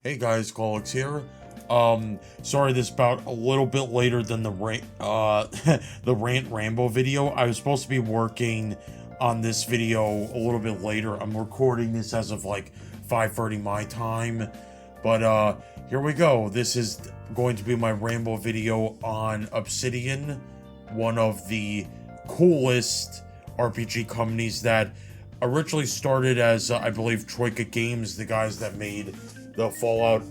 Hey guys, Claylex here. Sorry this about a little bit later than the the rant Rambo video. I was supposed to be working on this video a little bit later. I'm recording this as of like 5:30 my time. But here we go. This is going to be my Rambo video on Obsidian, one of the coolest RPG companies that originally started as I believe Troika Games, the guys that made the Fallout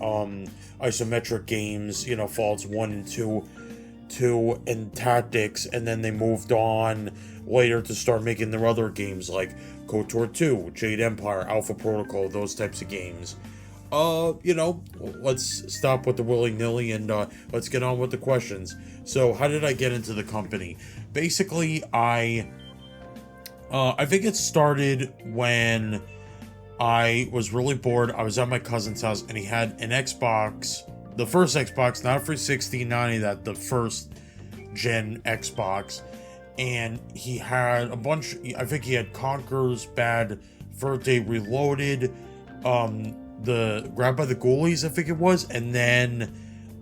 isometric games, you know, Fallout 1 and 2 and Tactics, and then they moved on later to start making their other games like KOTOR 2, Jade Empire, Alpha Protocol, those types of games. You know, let's stop with the willy-nilly and let's get on with the questions. So, how did I get into the company? Basically, I think it started when I was really bored. I was at my cousin's house and he had an Xbox, the first Xbox, not a 360, not any of that, the first gen Xbox. And he had a bunch, I think he had Conker's Bad Fur Day Reloaded, the Grabbed by the Ghoulies, I think it was, and then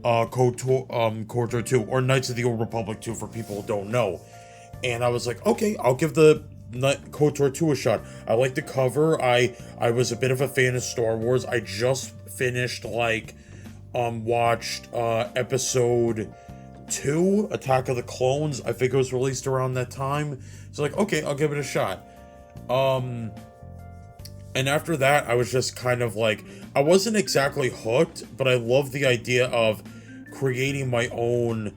KOTOR 2, or Knights of the Old Republic 2 for people who don't know. And I was like, okay, I'll give the KOTOR 2 a shot. I like the cover. I was a bit of a fan of Star Wars. I just finished, like, watched episode 2, Attack of the Clones. I think it was released around that time. So, like, okay, I'll give it a shot. And after that, I was just kind of like, I wasn't exactly hooked, but I loved the idea of creating my own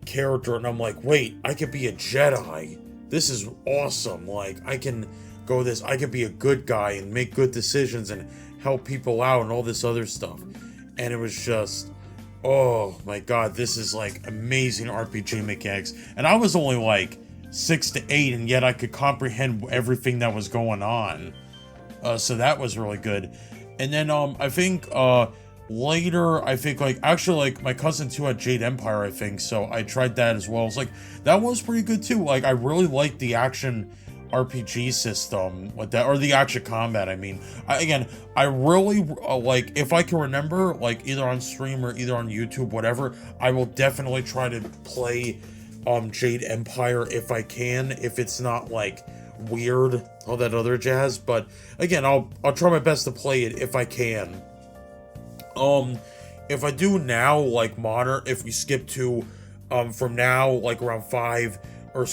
character. And I'm like, wait, I could be a Jedi. This is awesome. Like, I can go this, I could be a good guy and make good decisions and help people out and all this other stuff. And it was just, oh my god, this is like amazing RPG mechanics. And I was only like 6 to 8, and yet I could comprehend everything that was going on. So that was really good. And then I think later, I think, like, actually, like, my cousin too had Jade Empire, I think, so I tried that as well. It's like, that was pretty good too. Like, I really liked the action RPG system with that, or the action combat, I mean. I really, like, if I can remember, like, either on stream or either on YouTube, whatever, I will definitely try to play Jade Empire if I can, if it's not, like, weird, all that other jazz. But again, I'll try my best to play it if I can. If I do now, like modern, if we skip to from now, like around 5 or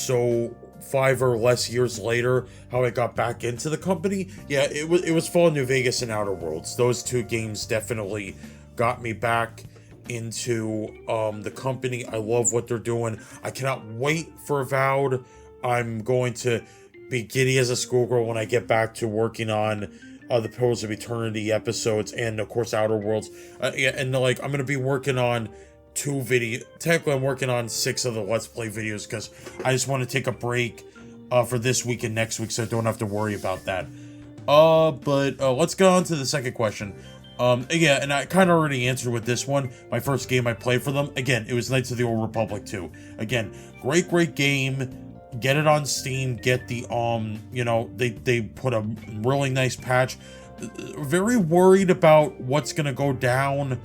less years later, how I got back into the company, yeah, it was Fallout New Vegas and Outer Worlds. Those two games definitely got me back into the company. I love what they're doing. I cannot wait for Avowed. I'm going to be giddy as a schoolgirl when I get back to working on the Pillars of Eternity episodes and of course Outer Worlds. Yeah, and like I'm gonna be working on 2 videos. Technically, I'm working on 6 of the Let's Play videos because I just want to take a break for this week and next week, so I don't have to worry about that. But let's go on to the second question. Yeah, and I kind of already answered with this one. My first game I played for them, again, it was Knights of the Old Republic 2. Again, great game. Get it on Steam, get the, you know, they put a really nice patch. Very worried about what's gonna go down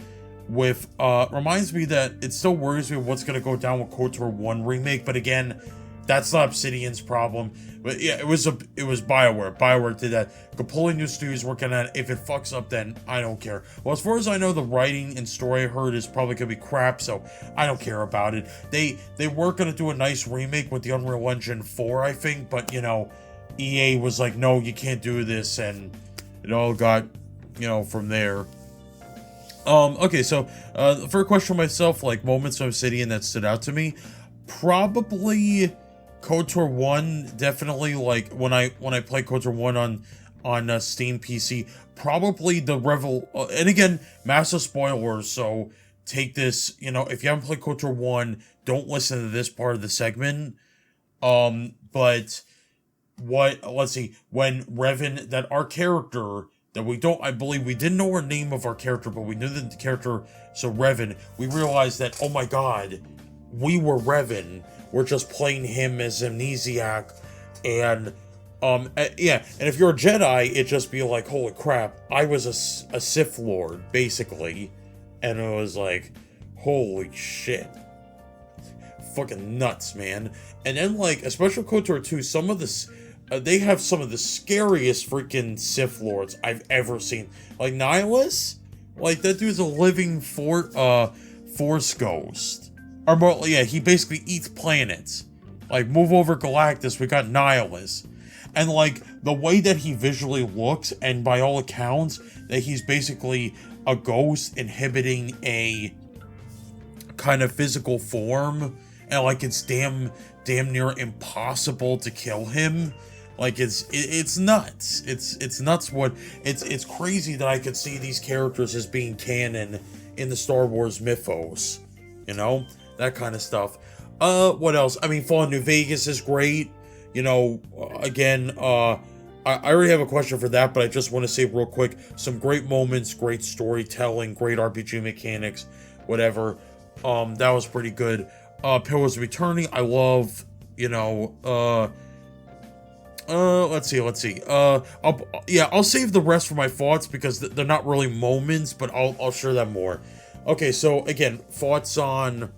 with, reminds me that it still worries me what's gonna go down with KOTOR 1 remake, but again, that's not Obsidian's problem. But yeah, it was BioWare. BioWare did that. Completely new studios working on it. If it fucks up, then I don't care. Well, as far as I know, the writing and story I heard is probably gonna be crap, so I don't care about it. They were gonna do a nice remake with the Unreal Engine 4, I think, but you know, EA was like, no, you can't do this, and it all got, you know, from there. Okay, so for a question myself, like moments from Obsidian that stood out to me, probably KOTOR 1, definitely. Like when I play KOTOR 1 on Steam PC, probably the and again, massive spoilers, so take this, you know, if you haven't played KOTOR 1, don't listen to this part of the segment. But let's see, when Revan, that our character that I believe we didn't know our name of our character, but we knew that the character, so Revan, we realized that, oh my god, we were Revan. We're just playing him as Amnesiac, and Yeah, and if you're a Jedi, it just be like, holy crap, I was a Sith Lord, basically. And it was like, holy shit. Fucking nuts, man. And then, like, especially KOTOR 2, some of this, they have some of the scariest freaking Sith Lords I've ever seen. Like, Nihilus? Like, that dude's a living Force Ghost. Or more, yeah, he basically eats planets. Like, move over Galactus, we got Nihilus. And, like, the way that he visually looks, and by all accounts, that he's basically a ghost inhibiting a kind of physical form, and, like, it's damn near impossible to kill him. Like, it's nuts. It's nuts it's crazy that I could see these characters as being canon in the Star Wars mythos. You know? That kind of stuff. What else? I mean, Fallout New Vegas is great. You know, again, I already have a question for that, but I just want to say real quick, some great moments, great storytelling, great RPG mechanics, whatever. That was pretty good. Pillars of Eternity, I love, you know, let's see. I'll save the rest for my thoughts because they're not really moments, but I'll share them more. Okay, so again, thoughts on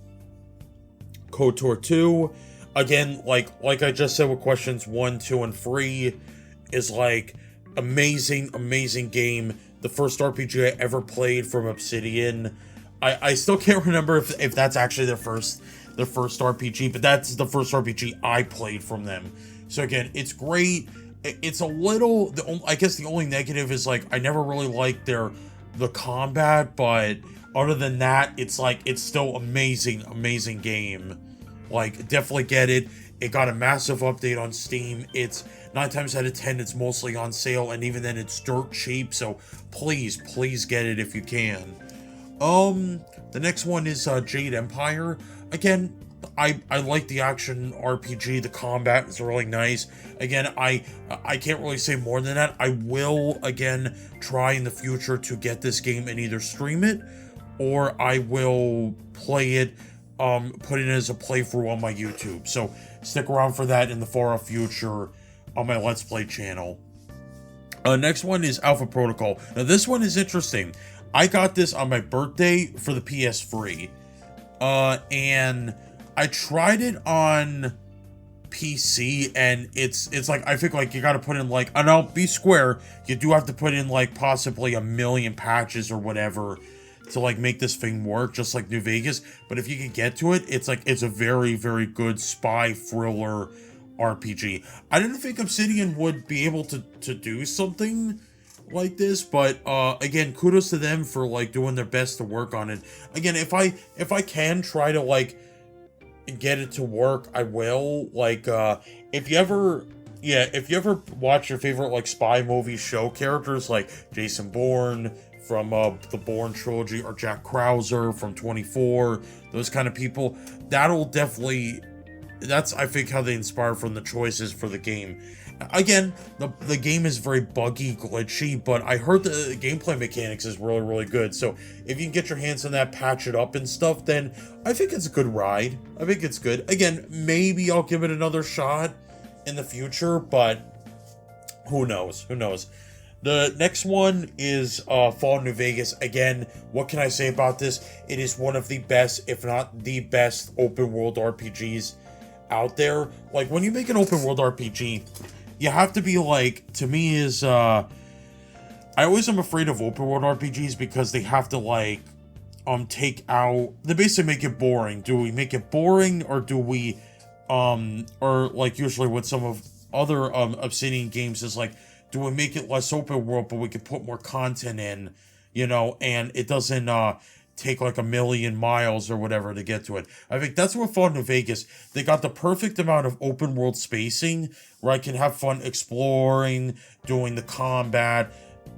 KOTOR 2. Again, like I just said with questions 1, 2, and 3, is like amazing game. The first RPG I ever played from Obsidian. I still can't remember if that's actually their first RPG, but that's the first RPG I played from them. So again, it's great. It's a little, I guess the only negative is like I never really liked the combat, but other than that, it's like it's still amazing game. Like, definitely get it. It got a massive update on Steam. It's 9 times out of 10, it's mostly on sale, and even then, it's dirt cheap. So please get it if you can. The next one is Jade Empire. Again, I like the action RPG. The combat is really nice. Again, I can't really say more than that. I will again try in the future to get this game and either stream it, or I will play it. Put it as a playthrough on my YouTube. So stick around for that in the far off future on my Let's Play channel. Next one is Alpha Protocol. Now this one is interesting. I got this on my birthday for the PS3. And I tried it on PC, and it's like, I think like you gotta put in like, I know, be square, you do have to put in like possibly 1 million patches or whatever to like make this thing work, just like New Vegas. But if you can get to it, it's like it's a very good spy thriller RPG. I didn't think Obsidian would be able to do something like this, but again, kudos to them for like doing their best to work on it. Again, if I can try to like get it to work, I will. Like if you ever watch your favorite like spy movie show characters like Jason Bourne from the Bourne trilogy, or Jack Krauser from 24, those kind of people, that's I think how they inspire from the choices for the game. Again, the game is very buggy, glitchy, but I heard the gameplay mechanics is really good. So if you can get your hands on that, patch it up and stuff, then I think it's a good ride. I think it's good. Again, maybe I'll give it another shot in the future, but who knows? The next one is Fallout New Vegas. Again, what can I say about this? It is one of the best, if not the best, open world RPGs out there. Like, when you make an open world RPG, you have to be like, to me is, I always am afraid of open world RPGs because they have to like, take out, they basically make it boring. Do we make it boring, or do we, or like usually with some of other Obsidian games is like, do we make it less open world, but we can put more content in, you know, and it doesn't take like 1 million miles or whatever to get to it. I think that's what Fallout New Vegas, they got the perfect amount of open world spacing where I can have fun exploring, doing the combat,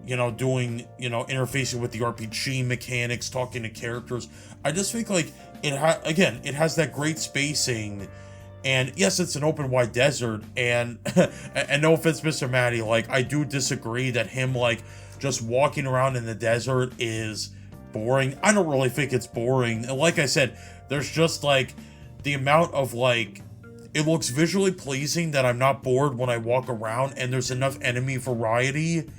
you know, doing, you know, interfacing with the RPG mechanics, talking to characters. I just think like it has that great spacing. And yes, it's an open wide desert, and and no offense, Mr. Matty, like I do disagree that him like just walking around in the desert is boring. I don't really think it's boring. And like I said, there's just like the amount of like it looks visually pleasing that I'm not bored when I walk around, and there's enough enemy variety.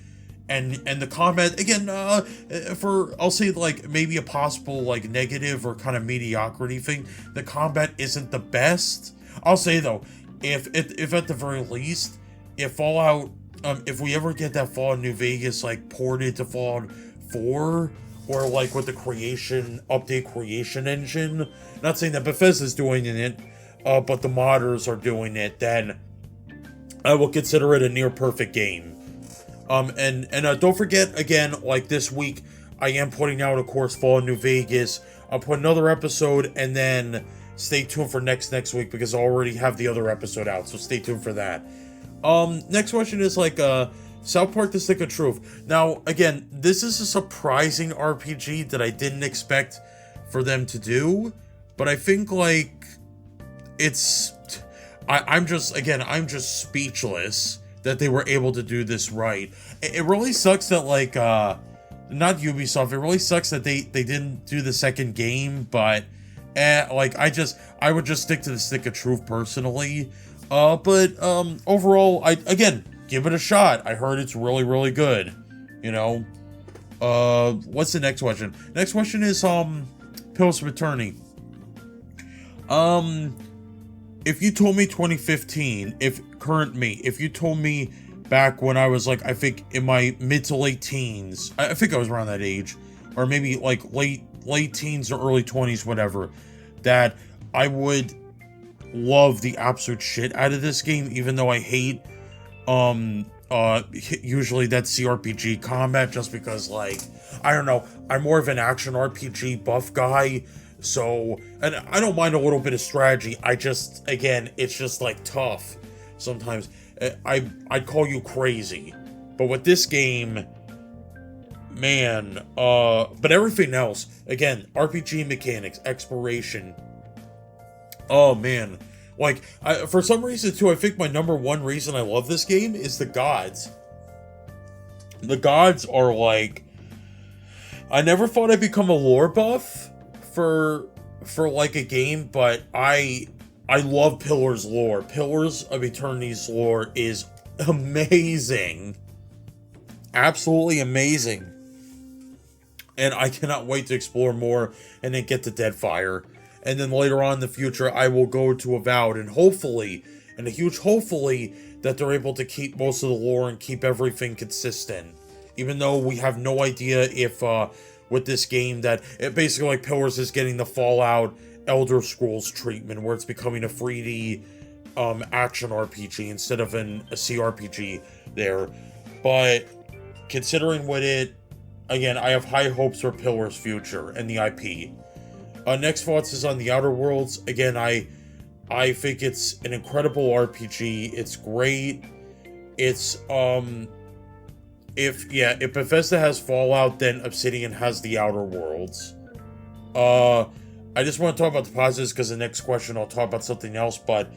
And the combat, again, I'll say, like, maybe a possible, like, negative or kind of mediocrity thing, the combat isn't the best. I'll say, though, if at the very least, if Fallout, if we ever get that Fallout New Vegas, like, ported to Fallout 4, or, like, with the update creation engine, not saying that Bethesda's doing it, but the modders are doing it, then I will consider it a near-perfect game. And don't forget, again, like this week, I am putting out, of course, Fallout New Vegas. I'll put another episode, and then stay tuned for next week, because I already have the other episode out, so stay tuned for that. Next question is, like, South Park: The Stick of Truth. Now, again, this is a surprising RPG that I didn't expect for them to do, but I think, like, I'm just speechless that they were able to do this right. It really sucks that, like, not Ubisoft, it really sucks that they didn't do the second game, but, like, I would just stick to the Stick of Truth personally. But overall, again, give it a shot. I heard it's really, really good, you know. What's the next question? Next question is, Pills of Eternity. If you told me 2015, if you told me back when I was, like, I think in my mid to late teens, I think I was around that age, or maybe like late teens or early 20s, whatever, that I would love the absolute shit out of this game, even though I hate usually that CRPG combat, just because, like, I don't know, I'm more of an action RPG buff guy. So, and I don't mind a little bit of strategy. Again, it's just, like, tough sometimes. I'd call you crazy. But with this game, man, but everything else, again, RPG mechanics, exploration. Oh, man. Like, for some reason, too, I think my number one reason I love this game is the gods. The gods are, like, I never thought I'd become a lore buff for like a game, but I love Pillars lore. Pillars of Eternity's lore is amazing. Absolutely amazing. And I cannot wait to explore more and then get to Deadfire. And then later on in the future, I will go to Avowed, and hopefully, and a huge hopefully, that they're able to keep most of the lore and keep everything consistent. Even though we have no idea if, with this game, that it basically, like, Pillars is getting the Fallout Elder Scrolls treatment, where it's becoming a 3D action RPG instead of a CRPG there. But considering what again, I have high hopes for Pillars' future and the IP. Next thoughts is on the Outer Worlds. Again, I think it's an incredible RPG. It's great. It's if Bethesda has Fallout, then Obsidian has the Outer Worlds. I just want to talk about the positives, because the next question I'll talk about something else, but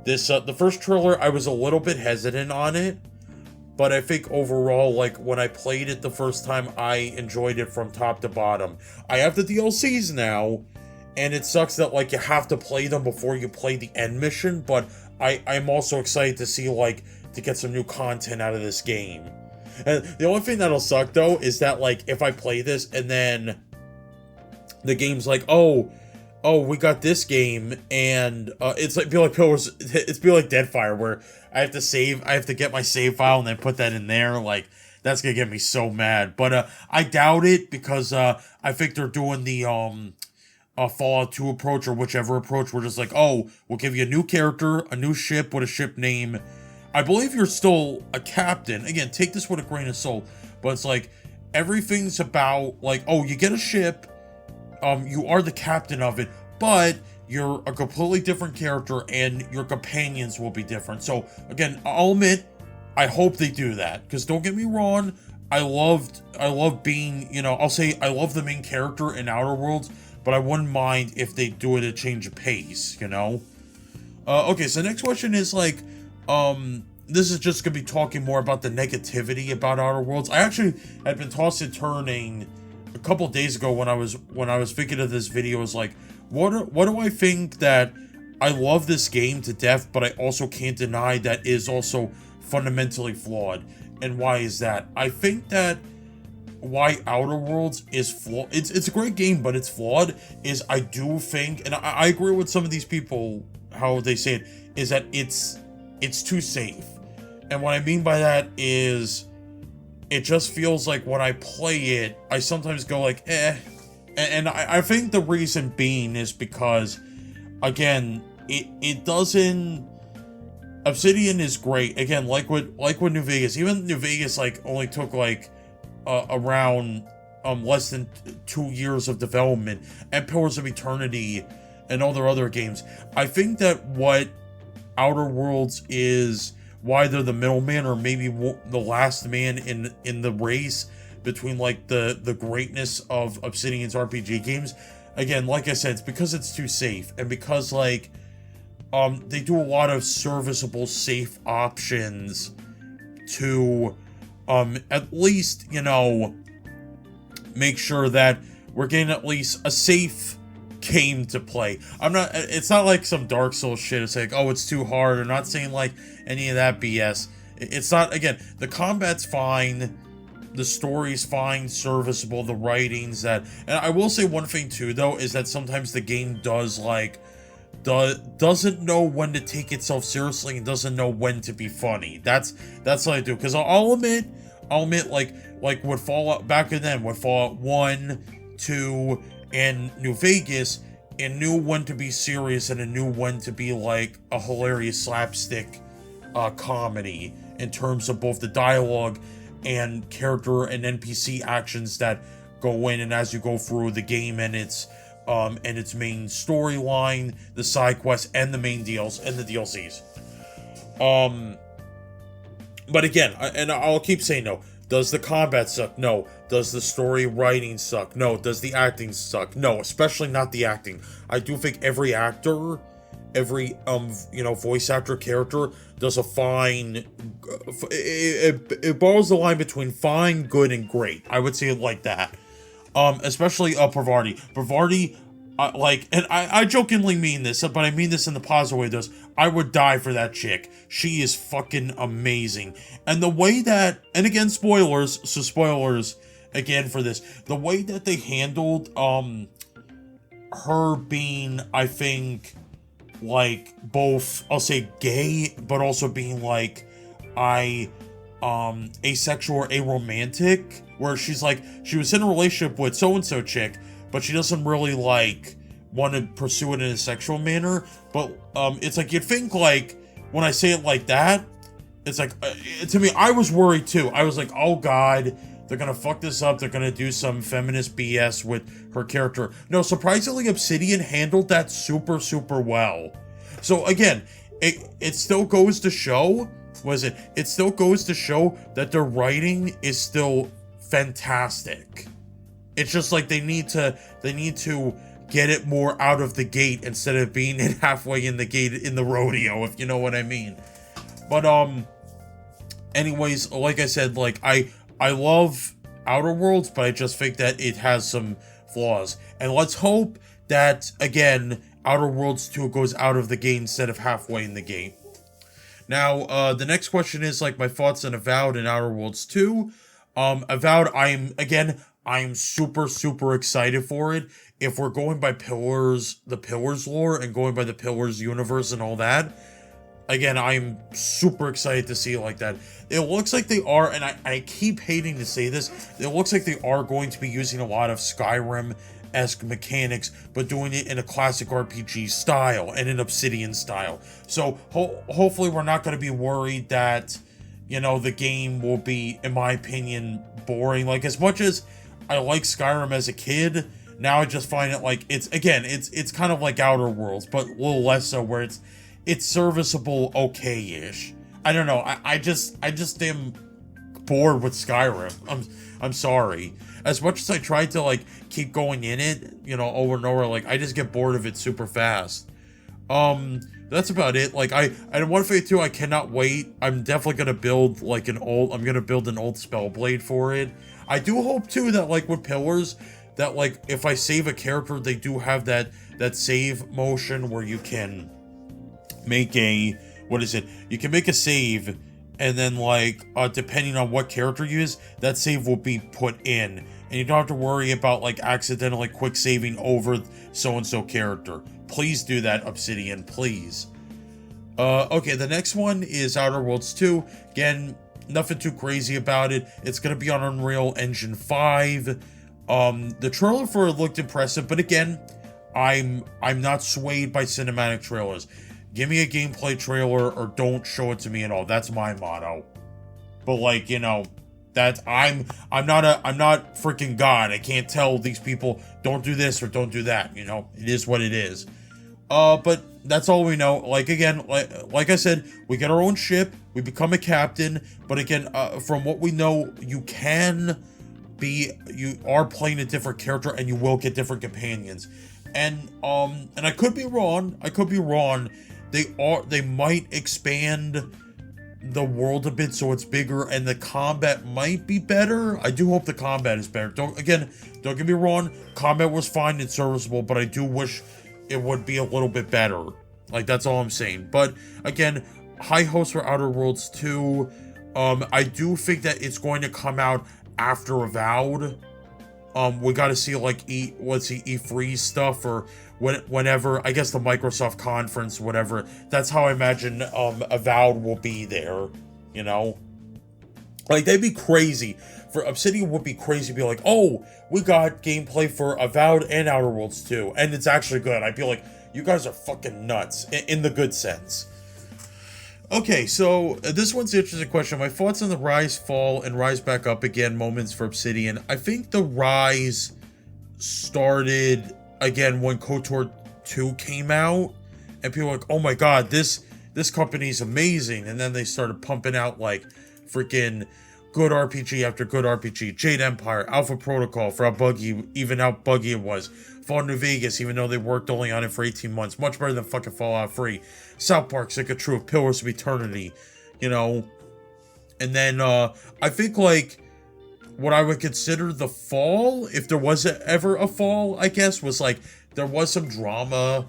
this, the first trailer, I was a little bit hesitant on it, but I think overall, like, when I played it the first time, I enjoyed it from top to bottom. I have the DLCs now, and it sucks that, like, you have to play them before you play the end mission, but I'm also excited to see, like, to get some new content out of this game. And the only thing that'll suck, though, is that, like, if I play this and then the game's like, oh, we got this game, and it's like, be like Pillars, it's be like Deadfire, where I have to get my save file and then put that in there. Like, that's gonna get me so mad. But I doubt it, because I think they're doing the Fallout 2 approach, or whichever approach. We're just like, oh, we'll give you a new character, a new ship with a ship name. I believe you're still a captain. Again, take this with a grain of salt, but it's like, everything's about, like, oh, you get a ship, you are the captain of it, but you're a completely different character, and your companions will be different. So, again, I'll admit, I hope they do that, because don't get me wrong, I love being, you know, I'll say I love the main character in Outer Worlds, but I wouldn't mind if they do it a change of pace, you know? Okay, so next question is, like, this is just gonna be talking more about the negativity about Outer Worlds. I actually had been tossing and turning a couple days ago when I was thinking of this video. Is like, what do I think that I love this game to death, but I also can't deny that it is also fundamentally flawed. And why is that? I think that why Outer Worlds is flawed, it's a great game, but it's flawed, is I do think, and I agree with some of these people, how they say it, is that it's too safe. And what I mean by that is, it just feels like when I play it, I sometimes go like, eh. And I think the reason being is because, again, it doesn't... Obsidian is great. Again, like with New Vegas. Even New Vegas, like, only took, like, around less than 2 years of development. And Pillars of Eternity and all their other games. I think that what Outer Worlds is, why they're the middleman, or maybe the last man in the race between, like, the greatness of Obsidian's RPG games. Again, like I said, it's because it's too safe. And because, like... they do a lot of serviceable, safe options to, at least, you know, make sure that we're getting at least a safe game to play. It's not like some Dark Souls shit. It's like, oh, it's too hard. I'm not saying, like, any of that BS. It's not, again, the combat's fine. The story's fine, serviceable, the writing's that... And I will say one thing, too, though, is that sometimes the game does, like... doesn't know when to take itself seriously and doesn't know when to be funny. That's what I do. Because I'll admit, like with Fallout back then, with Fallout 1, 2, and New Vegas, it knew when to be serious and it knew when to be like a hilarious slapstick comedy in terms of both the dialogue and character and NPC actions that go in and as you go through the game and its main storyline, the side quests, and the main deals and the DLCs. But again, I'll keep saying no. Does the combat suck? No. Does the story writing suck? No. Does the acting suck? No, especially not the acting. I do think every actor, every voice actor character does a fine. It borrows the line between fine, good, and great. I would say it like that. Especially Parvati. Parvati, and I jokingly mean this, but I mean this in the positive way. I would die for that chick. She is fucking amazing. And the way that, and again, spoilers again for this, the way that they handled, her being, I think, like, both, I'll say gay, but also being, like, asexual or aromantic, where she's like, she was in a relationship with so-and-so chick, but she doesn't really, like, want to pursue it in a sexual manner, but, it's like, you'd think, like, when I say it like that, it's like, to me, I was worried too. I was like, oh god, they're gonna fuck this up, they're gonna do some feminist BS with her character. No, surprisingly, Obsidian handled that super, super well. So, again, it still goes to show, it still goes to show that their writing is still fantastic. It's just like they need to get it more out of the gate instead of being halfway in the gate in the rodeo, if you know what I mean. But anyways, like I said, like I love Outer Worlds, but I just think that it has some flaws. And let's hope that, again, Outer Worlds 2 goes out of the gate instead of halfway in the gate. Now, the next question is, like, my thoughts on Avowed and Outer Worlds 2. Avowed, I'm super, super excited for it. If we're going by the Pillars lore, and going by the Pillars universe and all that, again, I'm super excited to see it like that. It looks like they are, and I keep hating to say this, it looks like they are going to be using a lot of Skyrim-esque mechanics, but doing it in a classic RPG style, and an Obsidian style. So, hopefully we're not going to be worried that, you know, the game will be, in my opinion, boring. Like, as much as I like Skyrim as a kid, now I just find it like, it's kind of like Outer Worlds, but a little less so, where it's serviceable, okay-ish. I don't know, I just am bored with Skyrim. I'm sorry. As much as I tried to, like, keep going in it, you know, over and over, like, I just get bored of it super fast. That's about it. Like, I want to say too, I cannot wait. I'm definitely gonna build, like, I'm gonna build an old Spellblade for it. I do hope too that, like, with Pillars, that, like, if I save a character, they do have that save motion where you can make a, what is it? You can make a save, and then like depending on what character you use, that save will be put in, and you don't have to worry about like accidentally quick saving over so-and-so character. Please do that, Obsidian, please. Okay, the next one is Outer Worlds 2. Again, nothing too crazy about it. It's gonna be on Unreal Engine 5. The trailer for it looked impressive, but again, I'm not swayed by cinematic trailers. Give me a gameplay trailer or don't show it to me at all. That's my motto. But like, you know, that I'm not freaking God. I can't tell these people don't do this or don't do that, you know. It is what it is. But that's all we know. Like again, like I said, we get our own ship, we become a captain, but again, from what we know, you are playing a different character and you will get different companions. And I could be wrong. They might expand the world a bit so it's bigger and the combat might be better. I do hope the combat is better. Don't get me wrong, combat was fine and serviceable, but I do wish it would be a little bit better. Like, that's all I'm saying. But again, high hopes for Outer Worlds 2. I do think that it's going to come out after Avowed. We got to see like E3 stuff or whenever, I guess the Microsoft conference, whatever. That's how I imagine Avowed will be there, you know? Like, they'd be crazy. For Obsidian would be crazy to be like, oh, we got gameplay for Avowed and Outer Worlds 2, and it's actually good. I'd be like, you guys are fucking nuts, in the good sense. Okay, so this one's an interesting question. My thoughts on the rise, fall, and rise back up again moments for Obsidian. I think the rise started again when KOTOR 2 came out, and people were like, oh my god, this company's amazing. And then they started pumping out like freaking good RPG after good RPG. Jade Empire, Alpha Protocol for how buggy it was. Fallout New Vegas, even though they worked only on it for 18 months. Much better than fucking Fallout 3. South Park, Sick of Truth, Pillars of Eternity, you know. And then, I think, like, what I would consider the fall, if there was ever a fall, I guess, was, like, there was some drama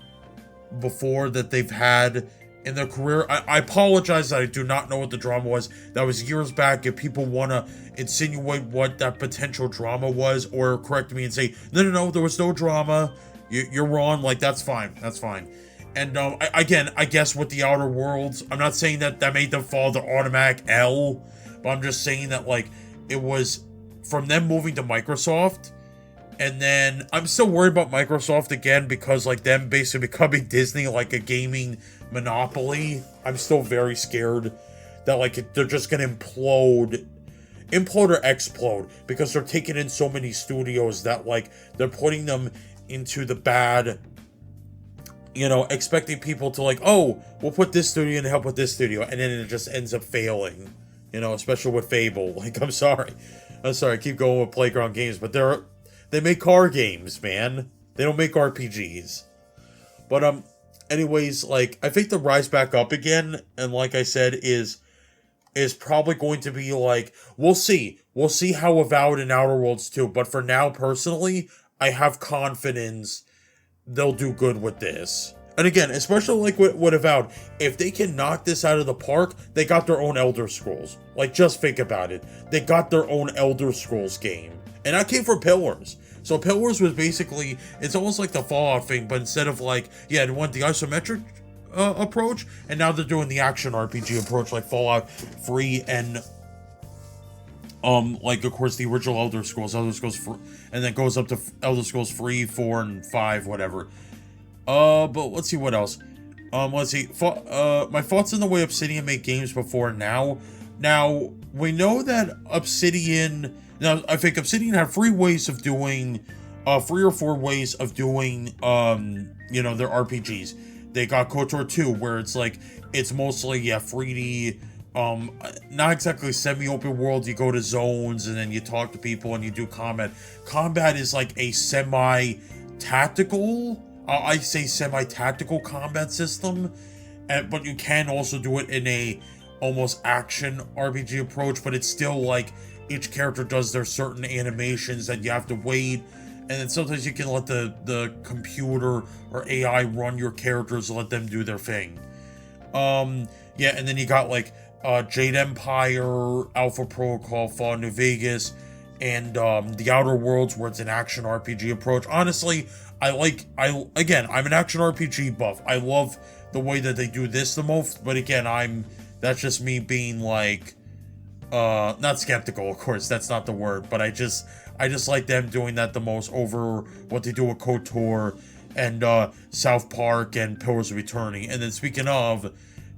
before that they've had in their career. I apologize that I do not know what the drama was. That was years back. If people want to insinuate what that potential drama was or correct me and say, no, there was no drama, you're wrong, like, that's fine. And again, I guess with the Outer Worlds, I'm not saying that made them fall the automatic L, but I'm just saying that, like, it was from them moving to Microsoft. And then I'm still worried about Microsoft again because, like, them basically becoming Disney, like a gaming monopoly. I'm still very scared that, like, they're just gonna implode or explode because they're taking in so many studios that, like, they're putting them into the bad, you know, expecting people to, like, oh, we'll put this studio in to help with this studio, and then it just ends up failing, you know, especially with Fable. Like, I'm sorry, I keep going with Playground Games, but they make car games, man. They don't make RPGs. But, anyways, like, I think the rise back up again, and like I said, is probably going to be, like, we'll see how Avowed and Outer Worlds 2, but for now, personally, I have confidence they'll do good with this. And again, especially like with Avowed, if they can knock this out of the park, they got their own Elder Scrolls. Like, just think about it. They got their own Elder Scrolls game. And that came from Pillars. So Pillars was basically, it's almost like the Fallout thing, but instead of like, yeah, they went the isometric approach, and now they're doing the action RPG approach like Fallout 3 and like, of course, the original Elder Scrolls 4, and then goes up to Elder Scrolls 3, 4, and 5, whatever. But let's see what else. Let's see. My thoughts on the way Obsidian make games before now. Now, we know that Obsidian... Now, I think Obsidian had 3 ways of doing... 3 or 4 ways of doing, you know, their RPGs. They got KOTOR 2, where it's like, it's mostly, yeah, 3D... not exactly semi-open world. You go to zones and then you talk to people and you do combat. Combat is like a semi-tactical, semi-tactical combat system, but you can also do it in a almost action RPG approach, but it's still like each character does their certain animations that you have to wait, and then sometimes you can let the computer or AI run your characters and let them do their thing. Yeah, and then you got like Jade Empire, Alpha Protocol, Fallout New Vegas, and the Outer Worlds, where it's an action RPG approach. Honestly, I'm an action RPG buff. I love the way that they do this the most, but again, that's just me being like not skeptical, of course, that's not the word, but I just like them doing that the most over what they do with KOTOR and South Park and Pillars of Eternity. And then speaking of,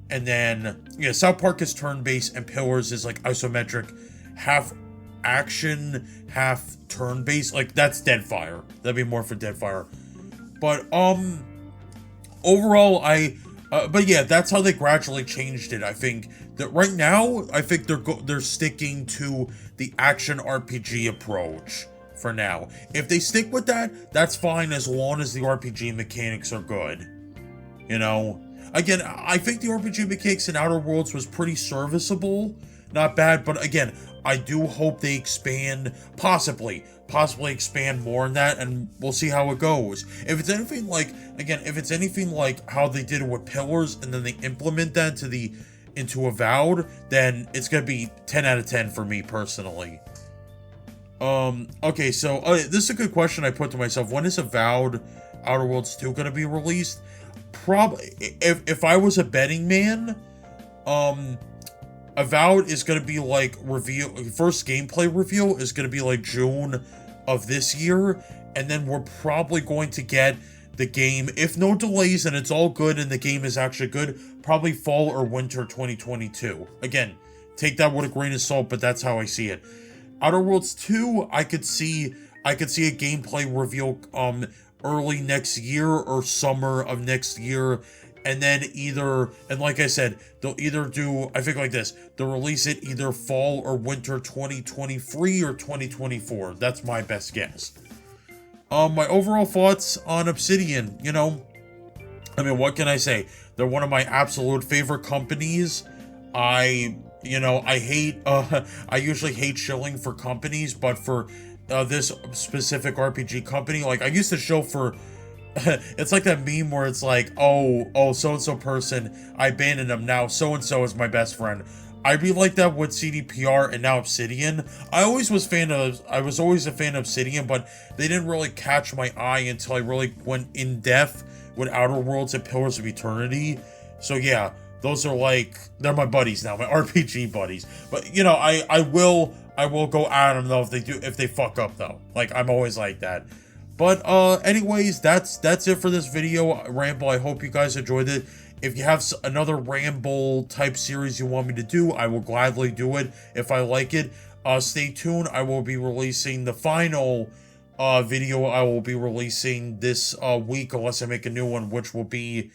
and then yeah, South Park is turn-based and Pillars is like isometric, half action, half turn-based. Like that's Deadfire. That'd be more for Deadfire. But overall, but yeah, that's how they gradually changed it. I think that right now, I think they're sticking to the action RPG approach for now. If they stick with that, that's fine as long as the RPG mechanics are good. You know? Again, I think the RPG mechanics in Outer Worlds was pretty serviceable. Not bad, but again, I do hope they expand, possibly expand more in that, and we'll see how it goes. If it's anything like how they did it with Pillars, and then they implement that into Avowed, then it's gonna be 10 out of 10 for me personally. Okay, so this is a good question I put to myself. When is Avowed Outer Worlds 2 gonna be released? Probably, if I was a betting man, Avowed is gonna be like first gameplay reveal is gonna be like June of this year, and then we're probably going to get the game, if no delays and it's all good and the game is actually good, probably fall or winter 2022. Again, take that with a grain of salt, but that's how I see it. Outer Worlds 2, I could see a gameplay reveal early next year or summer of next year, and then like I said, they'll either do, I think like this, they'll release it either fall or winter 2023 or 2024. That's my best guess. My overall thoughts on Obsidian, you know, I mean, what can I say? They're one of my absolute favorite companies. I usually hate shilling for companies, but for this specific RPG company, like I used to shill for, it's like that meme where it's like, oh, so-and-so person, I abandoned them, now so-and-so is my best friend. I'd be like that with CDPR and now Obsidian. I was always a fan of Obsidian, but they didn't really catch my eye until I really went in depth with Outer Worlds and Pillars of Eternity. So yeah, those are like, they're my buddies now, my RPG buddies. But you know, I will go at them though if they fuck up though. Like I'm always like that. But anyways, that's it for this video, Ramble. I hope you guys enjoyed it. If you have another Ramble type series you want me to do, I will gladly do it if I like it. Stay tuned. I will be releasing the final video I will be releasing this week, unless I make a new one, which will be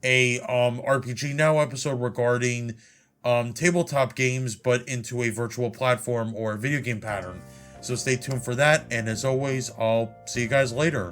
a RPG Now episode regarding tabletop games, but into a virtual platform or video game pattern. So stay tuned for that, and as always, I'll see you guys later.